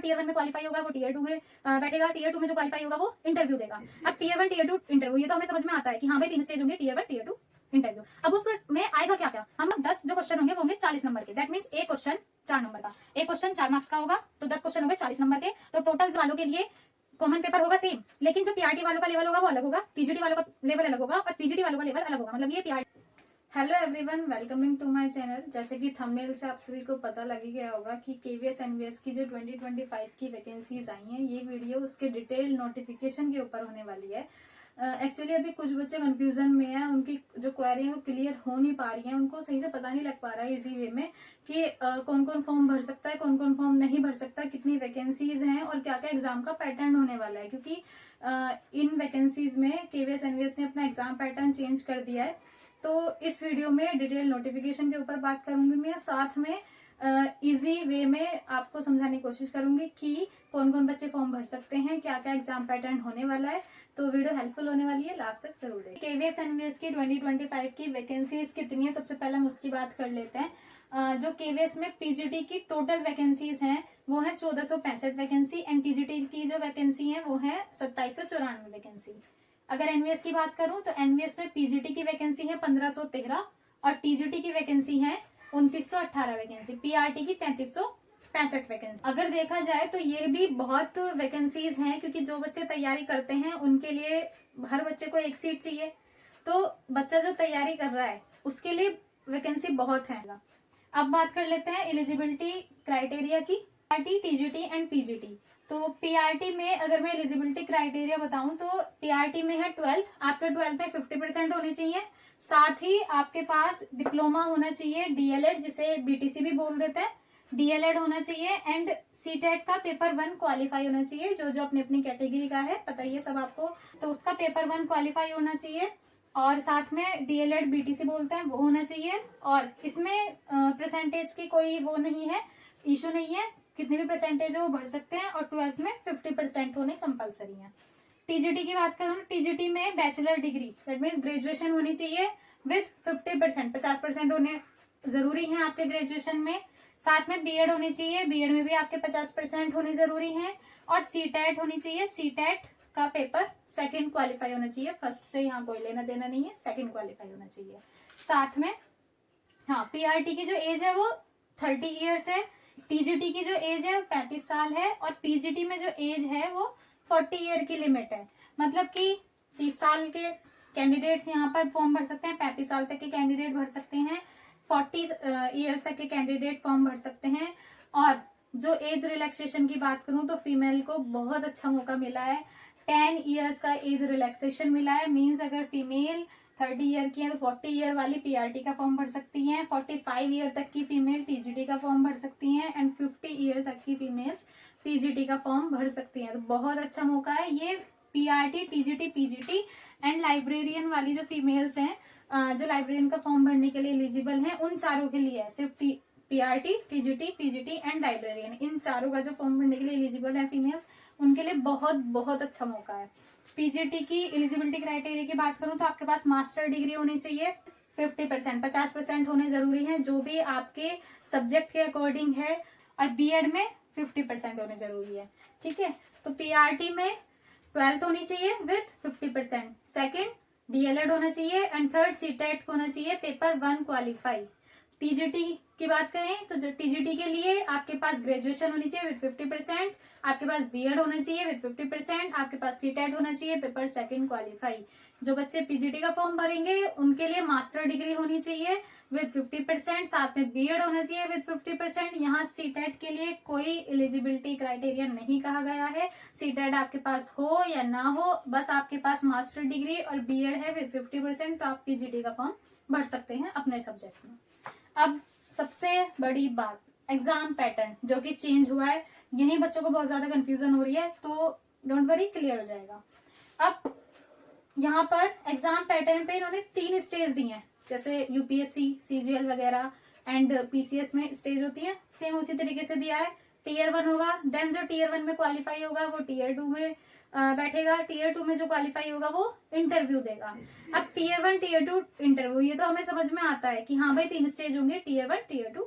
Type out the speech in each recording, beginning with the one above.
Tier 1 में qualify होगा वो टीयर 2 में बैठेगा, टीयर 2 में जो क्वालिफाई होगा वो इंटरव्यू देगा। अब टीयर 1 टीयर 2 इंटरव्यू, ये तो हमें समझ में आता है कि हाँ भाई 3 स्टेज होंगे, टीयर 1 टीयर 2 इंटरव्यू। अब उसमें आएगा क्या क्या, हम 10 जो क्वेश्चन होंगे वो होंगे 40 नंबर के, दैट मींस एक क्वेश्चन 4 नंबर का, एक क्वेश्चन 4 मार्क्स का होगा, तो 10 क्वेश्चन हो गए 40 नंबर के। तो टोटल वालों के लिए कॉमन पेपर होगा सेम, लेकिन जो पीआरटी वालों का लेवल होगा वो अलग होगा, टीजीटी वालों का लेवल अलग होगा और पीजीटी वालों का लेवल अलग होगा। मतलब ये PRT. Hello everyone, welcoming to my channel. जैसे कि थंबनेल से आप सभी को पता लग ही गया होगा कि केवीएस एनवीएस की जो 2025 की वैकेंसीज आई हैं, ये वीडियो उसके डिटेल नोटिफिकेशन के ऊपर होने वाली है। एक्चुअली अभी कुछ बच्चे कंफ्यूजन में हैं, उनकी जो क्वेरी है वो क्लियर हो नहीं पा रही है, उनको सही से पता नहीं लग पा रहा है इजी वे में कि कौन कौन फॉर्म भर सकता है, कौन कौन फॉर्म नहीं भर सकता, कितनी वैकेंसीज हैं और क्या क्या एग्जाम का पैटर्न होने वाला है। क्योंकि इन वैकेंसीज में केवीएस एनवीएस ने अपना एग्जाम पैटर्न चेंज कर दिया है। तो इस वीडियो में डिटेल नोटिफिकेशन के ऊपर बात करूंगी मैं, साथ में इजी वे में आपको समझाने की कोशिश करूंगी कि कौन कौन बच्चे फॉर्म भर सकते हैं, क्या क्या एग्जाम पैटर्न होने वाला है। तो वीडियो हेल्पफुल होने वाली है, लास्ट तक जरूर देखें। केवीएस एनवीएस की 2025 की वैकेंसीज कितनी है, सबसे पहले हम उसकी बात कर लेते हैं। जो केवीएस में पीजीटी की टोटल वैकेंसीज हैं वो है 1465 वैकेंसी, एंड टीजीटी की जो वैकेंसी है वो है 2794 वैकेंसी। अगर एनवीएस की बात करूं तो एनवीएस में पीजीटी की वैकेंसी है 1513 और टीजीटी की वैकेंसी है 2918 वैकेंसी, पीआरटी की 3365 वैकेंसी। अगर देखा जाए तो ये भी बहुत वैकेंसीज हैं, क्योंकि जो बच्चे तैयारी करते हैं उनके लिए हर बच्चे को एक सीट चाहिए। तो बच्चा जो तैयारी कर रहा है उसके लिए वैकेंसी बहुत है। अब बात कर लेते हैं एलिजिबिलिटी क्राइटेरिया की, पीआरटी, टीजीटी एंड पीजीटी। तो पीआरटी में अगर मैं एलिजिबिलिटी क्राइटेरिया बताऊं तो पीआरटी में है 12th, आपके 12th में 50% होनी चाहिए, साथ ही आपके पास डिप्लोमा होना चाहिए, डीएलएड जिसे बीटीसी भी बोल देते हैं, डीएलएड होना चाहिए, एंड सीटेट का पेपर 1 क्वालिफाई होना चाहिए। जो जो अपनी अपनी कैटेगरी का है पता ही है सब आपको, तो उसका पेपर 1 क्वालिफाई होना चाहिए और साथ में डीएलएड बीटीसी बोलते हैं वो होना चाहिए। और इसमें परसेंटेज की कोई वो नहीं है, इशू नहीं है, कितनी भी परसेंटेज है वो भर सकते हैं और 12th में 50% होने कंपलसरी है। टीजीटी की बात करूँ, टीजीटी में bachelor degree that means graduation होनी चाहिए विद 50%, 50% होने जरूरी है आपके ग्रेजुएशन में। साथ में बीएड होनी चाहिए, बीएड में भी आपके 50% होने जरूरी है, और सीटेट होनी चाहिए, सीटेट का पेपर 2nd क्वालिफाई होना चाहिए, फर्स्ट से यहाँ कोई लेना देना नहीं है, 2nd क्वालिफाई होना चाहिए। साथ में हाँ, पीआरटी की जो एज है वो 30 ईयर्स है, टीजीटी की जो एज है वो 35 साल है, और पीजीटी में जो एज है वो 40 ईयर की लिमिट है। मतलब कि 30 साल के कैंडिडेट्स यहाँ पर फॉर्म भर सकते हैं, 35 साल तक के कैंडिडेट भर सकते हैं, 40 ईयर्स तक के कैंडिडेट फॉर्म भर सकते हैं। और जो एज रिलैक्सेशन की बात करूं तो फीमेल को बहुत अच्छा मौका मिला है, 10 ईयर्स का एज रिलैक्सेशन मिला है। मीन्स अगर फीमेल 30 ईयर की है तो 40 ईयर वाली पीआरटी का फॉर्म भर सकती हैं, 45 ईयर तक की फीमेल टीजीटी का फॉर्म भर सकती हैं, एंड 50 ईयर तक की फीमेल्स पीजीटी का फॉर्म भर सकती हैं। तो बहुत अच्छा मौका है ये PRT, TGT, PGT and librarian वाली जो फीमेल्स हैं, जो लाइब्रेरियन का फॉर्म भरने के लिए एलिजिबल हैं, उन चारों के लिए है, सिर्फ PRT, TGT, PGT and librarian, इन चारों का जो फॉर्म भरने के लिए एलिजिबल है फीमेल्स, उनके लिए बहुत बहुत अच्छा मौका है। पीजीटी की एलिजिबिलिटी क्राइटेरिया की बात करूं तो आपके पास मास्टर डिग्री होनी चाहिए, 50%, 50% होने जरूरी है जो भी आपके सब्जेक्ट के अकॉर्डिंग है, और बीएड में 50% होने जरूरी है। ठीक है, तो पीआरटी में 12th होनी चाहिए विथ 50%, 2nd डीएलएड होना चाहिए, एंड 3rd सीटेट होना चाहिए, पेपर 1 क्वालिफाई। टीजीटी की बात करें तो जो टीजीटी के लिए आपके पास ग्रेजुएशन होनी चाहिए विद 50%, आपके पास बीएड होना चाहिए विद 50%, आपके पास सीटेट होना चाहिए, पेपर 2nd क्वालिफाई। जो बच्चे पीजीटी का फॉर्म भरेंगे उनके लिए मास्टर डिग्री होनी चाहिए विद 50%, साथ में बीएड होना चाहिए विद 50%। यहाँ सीटेट के लिए कोई एलिजिबिलिटी क्राइटेरिया नहीं कहा गया है, सीटेट आपके पास हो या ना हो, बस आपके पास मास्टर डिग्री और बीएड है विद 50% तो आप पीजीटी का फॉर्म भर सकते हैं अपने सब्जेक्ट में। अब सबसे बड़ी बात, एग्जाम पैटर्न जो कि चेंज हुआ है, यही बच्चों को बहुत ज्यादा कंफ्यूजन हो रही है, तो डोंट वरी, क्लियर हो जाएगा। अब यहाँ पर एग्जाम पैटर्न पे इन्होंने 3 स्टेज दी हैं, जैसे यूपीएससी, सीजीएल वगैरह एंड पीसीएस में स्टेज होती है, सेम उसी तरीके से दिया है। टीयर 1 होगा, देन जो टीयर 1 में क्वालिफाई होगा वो टीयर 2 में बैठेगा, टीयर 2 में जो क्वालिफाई होगा वो इंटरव्यू देगा। अब टीयर 1 टीयर 2 इंटरव्यू, ये तो हमें समझ में आता है कि हाँ भाई 3 स्टेज होंगे, टीयर 1 टीयर 2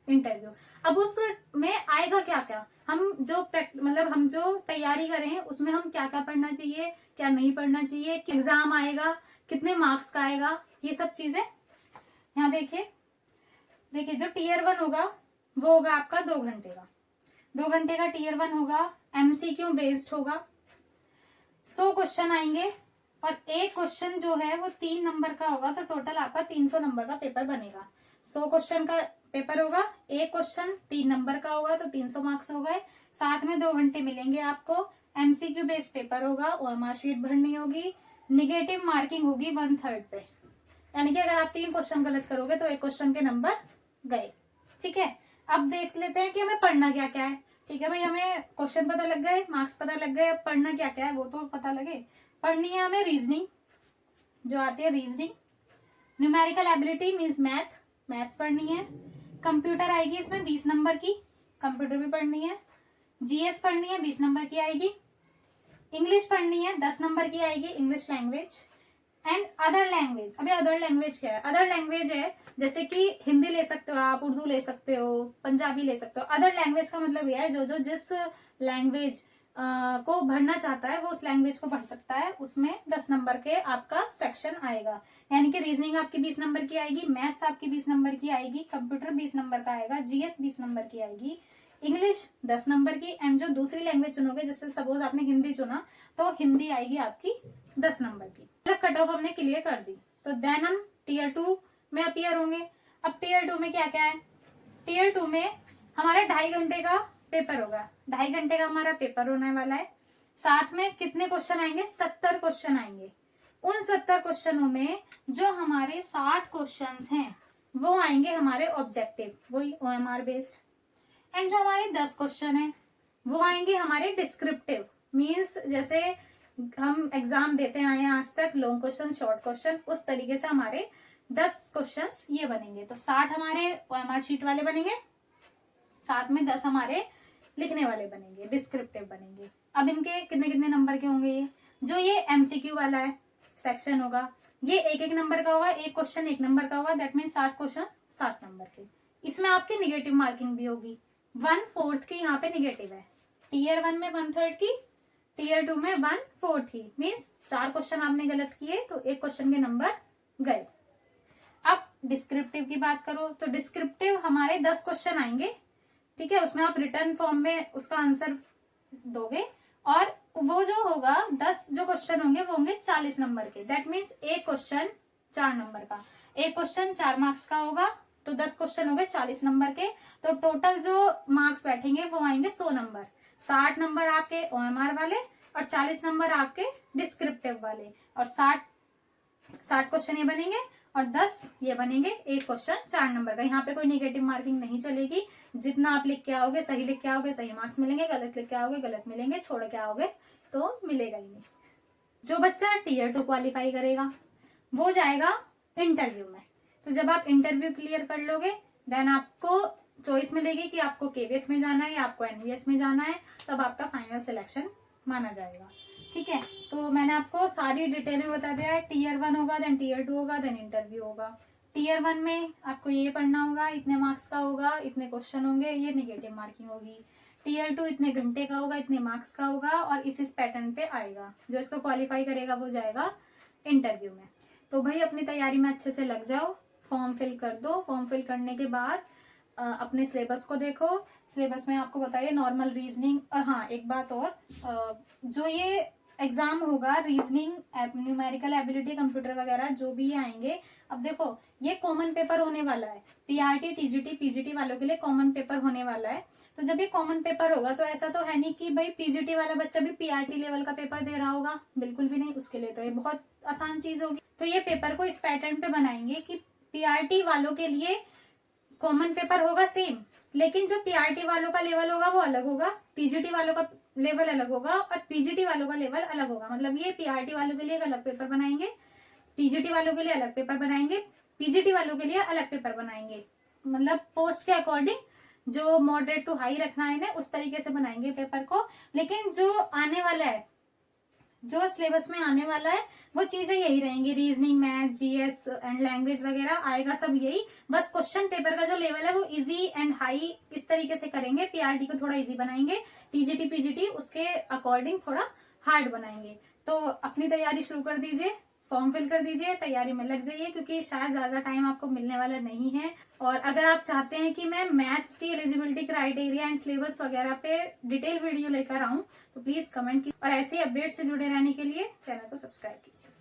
इंटरव्यू। अब उस में आएगा क्या क्या, हम जो तैयारी करें उसमें हम क्या क्या पढ़ना चाहिए, क्या नहीं पढ़ना चाहिए, एग्जाम आएगा, कितने मार्क्स का आएगा, ये सब चीजें यहाँ देखिए जो टीयर 1 होगा वो होगा आपका 2 घंटे का। 2 घंटे का टीयर 1 होगा, एमसीक्यू बेस्ड होगा, 100 क्वेश्चन आएंगे और एक क्वेश्चन जो है वो 3 नंबर का होगा, तो टोटल आपका 300 नंबर का पेपर बनेगा। 100 क्वेश्चन का पेपर होगा, एक क्वेश्चन 3 नंबर का होगा तो 300 मार्क्स हो गए। साथ में 2 घंटे मिलेंगे आपको, एमसीक्यू बेस्ड पेपर होगा, ओएमआर शीट भरनी होगी, निगेटिव मार्किंग होगी 1/3 पे, यानी कि अगर आप 3 क्वेश्चन गलत करोगे तो एक क्वेश्चन के नंबर गए। ठीक है, अब देख लेते हैं कि हमें पढ़ना क्या क्या है। ठीक है भाई, हमें क्वेश्चन पता लग गए, मार्क्स पता लग गए, अब पढ़ना क्या क्या है वो तो पता लगे। पढ़नी है हमें रीजनिंग, जो आती है reasoning, numerical ability means maths पढ़नी है, कंप्यूटर आएगी इसमें 20 नंबर की, कंप्यूटर भी पढ़नी है, जीएस पढ़नी है 20 नंबर की आएगी, इंग्लिश पढ़नी है 10 नंबर की आएगी, English language and other language. अभी अदर लैंग्वेज क्या है? अदर लैंग्वेज है जैसे कि हिंदी ले सकते हो आप, उर्दू ले सकते हो, पंजाबी ले सकते हो। अदर लैंग्वेज का मतलब यह है जो जिस लैंग्वेज को भरना चाहता है वो उस लैंग्वेज को पढ़ सकता है, उसमें 10 नंबर के आपका सेक्शन आएगा। यानी कि रीजनिंग आपकी 20 नंबर की आएगी, मैथ्स आपकी 20 नंबर की आएगी, कंप्यूटर 20 नंबर का आएगा, जीएस 20 नंबर की आएगी, इंग्लिश 10 नंबर की, एंड जो दूसरी लैंग्वेज चुनोगे, जैसे सपोज आपने हिंदी चुना तो हिंदी आएगी आपकी 10 नंबर की। मतलब कट ऑफ हमने क्लियर कर दी, तो देन हम टीयर 2 में अपीयर होंगे। अब टीयर 2 में क्या क्या है? टीयर 2 में हमारा 2.5 घंटे का पेपर होगा, 2.5 घंटे का हमारा पेपर होने वाला है। साथ में कितने क्वेश्चन आएंगे? 70 क्वेश्चन आएंगे। उन 70 क्वेश्चनों में जो हमारे 60 क्वेश्चन हैं वो आएंगे हमारे ऑब्जेक्टिव, वही ओएमआर बेस्ड, एंड जो हमारे 10 क्वेश्चन है वो आएंगे हमारे डिस्क्रिप्टिव, मीन्स जैसे हम एग्जाम देते आए हैं आज तक, लॉन्ग क्वेश्चन, शॉर्ट क्वेश्चन, उस तरीके से हमारे 10 क्वेश्चंस ये बनेंगे। तो 60 हमारे ओएमआर शीट वाले बनेंगे, साथ में 10 हमारे लिखने वाले बनेंगे, डिस्क्रिप्टिव बनेंगे। अब इनके कितने कितने नंबर के होंगे? ये जो ये एमसीक्यू वाला है सेक्शन होगा, ये एक एक नंबर का होगा, एक क्वेश्चन 1 नंबर का होगा, दैट मीन 60 क्वेश्चन 60 नंबर के। इसमें आपकी निगेटिव मार्किंग भी होगी, 1/4 की यहाँ पे निगेटिव है। टीयर 1 में 1/3 की, टीयर 2 में 1/4 की, मीन्स 4 क्वेश्चन आपने गलत किए तो एक क्वेश्चन के नंबर गए। अब डिस्क्रिप्टिव की बात करो तो डिस्क्रिप्टिव हमारे 10 क्वेश्चन आएंगे। ठीक है, उसमें आप रिटर्न फॉर्म में उसका आंसर दोगे, और वो जो होगा 10 जो क्वेश्चन होंगे वो होंगे 40 नंबर के, दैट मीन्स एक क्वेश्चन 4 नंबर का, एक क्वेश्चन 4 मार्क्स का होगा, तो 10 क्वेश्चन हो गए 40 नंबर के, तो टोटल जो मार्क्स बैठेंगे वो आएंगे 100 नंबर। 60 नंबर आपके ओएमआर वाले और 40 नंबर आपके डिस्क्रिप्टिव वाले, और 60 क्वेश्चन ये बनेंगे और 10 ये बनेंगे, एक क्वेश्चन 4 नंबर का। यहाँ पे कोई निगेटिव मार्किंग नहीं चलेगी, जितना आप लिख के आओगे, सही लिख के आओगे सही मार्क्स मिलेंगे, गलत लिख के आओगे गलत मिलेंगे, छोड़ के आओगे तो मिलेगा ही नहीं। जो बच्चा टीयर 2 क्वालिफाई करेगा वो जाएगा इंटरव्यू में। तो जब आप इंटरव्यू क्लियर कर लोगे देन आपको चॉइस मिलेगी कि आपको केवीएस में जाना है या आपको एनवीएस में जाना है, तब आपका फाइनल सिलेक्शन माना जाएगा। ठीक है, तो मैंने आपको सारी डिटेल में बता दिया है। टीयर 1 होगा, देन टीयर 2 होगा, देन इंटरव्यू होगा। टीयर 1 में आपको ये पढ़ना होगा, इतने मार्क्स का होगा, इतने क्वेश्चन होंगे, ये निगेटिव मार्किंग होगी। टीयर 2 इतने घंटे का होगा, इतने मार्क्स का होगा, और इस पैटर्न पे आएगा। जो इसको क्वालिफाई करेगा वो जाएगा इंटरव्यू में। तो भाई अपनी तैयारी में अच्छे से लग जाओ, फॉर्म फिल कर दो। फॉर्म फिल करने के बाद अपने सिलेबस को देखो। सिलेबस में आपको बताइए नॉर्मल रीजनिंग, और हाँ एक बात और, जो ये एग्जाम होगा रीजनिंग, न्यूमेरिकल एबिलिटी, कंप्यूटर वगैरह जो भी आएंगे, अब देखो ये कॉमन पेपर होने वाला है। पीआरटी, टीजीटी, पीजीटी वालों के लिए कॉमन पेपर होने वाला है। तो जब ये कॉमन पेपर होगा तो ऐसा तो है नहीं कि भाई पीजीटी वाला बच्चा भी पीआरटी लेवल का पेपर दे रहा होगा, बिल्कुल भी नहीं। उसके लिए तो ये बहुत आसान चीज होगी। तो ये पेपर को इस पैटर्न पे बनाएंगे कि पीआरटी वालों के लिए कॉमन पेपर होगा सेम, लेकिन जो पीआरटी वालों का लेवल होगा वो अलग होगा, टीजीटी वालों का लेवल अलग होगा, और पीजीटी वालों का लेवल अलग होगा। मतलब ये पीआरटी वालों के लिए एक अलग पेपर बनाएंगे, टीजीटी वालों के लिए अलग पेपर बनाएंगे, पीजीटी वालों के लिए अलग पेपर बनाएंगे। मतलब पोस्ट के अकॉर्डिंग जो मॉडरेट टू हाई रखना है ना, उस तरीके से बनाएंगे पेपर को। लेकिन जो आने वाला है जो सिलेबस में आने वाला है वो चीजें यही रहेंगी, reasoning, math, GS and language वगैरह आएगा सब यही। बस क्वेश्चन पेपर का जो लेवल है वो इजी एंड हाई इस तरीके से करेंगे, पीआरटी को थोड़ा इजी बनाएंगे, टीजीटी पीजीटी उसके अकॉर्डिंग थोड़ा हार्ड बनाएंगे। तो अपनी तैयारी शुरू कर दीजिए, फॉर्म फिल कर दीजिए, तैयारी में लग जाइए, क्योंकि शायद ज्यादा टाइम आपको मिलने वाला नहीं है। और अगर आप चाहते हैं कि मैं मैथ्स की एलिजिबिलिटी क्राइटेरिया एंड सिलेबस वगैरह पे डिटेल वीडियो लेकर आऊं तो प्लीज कमेंट कीजिए, और ऐसे ही अपडेट से जुड़े रहने के लिए चैनल को सब्सक्राइब कीजिए।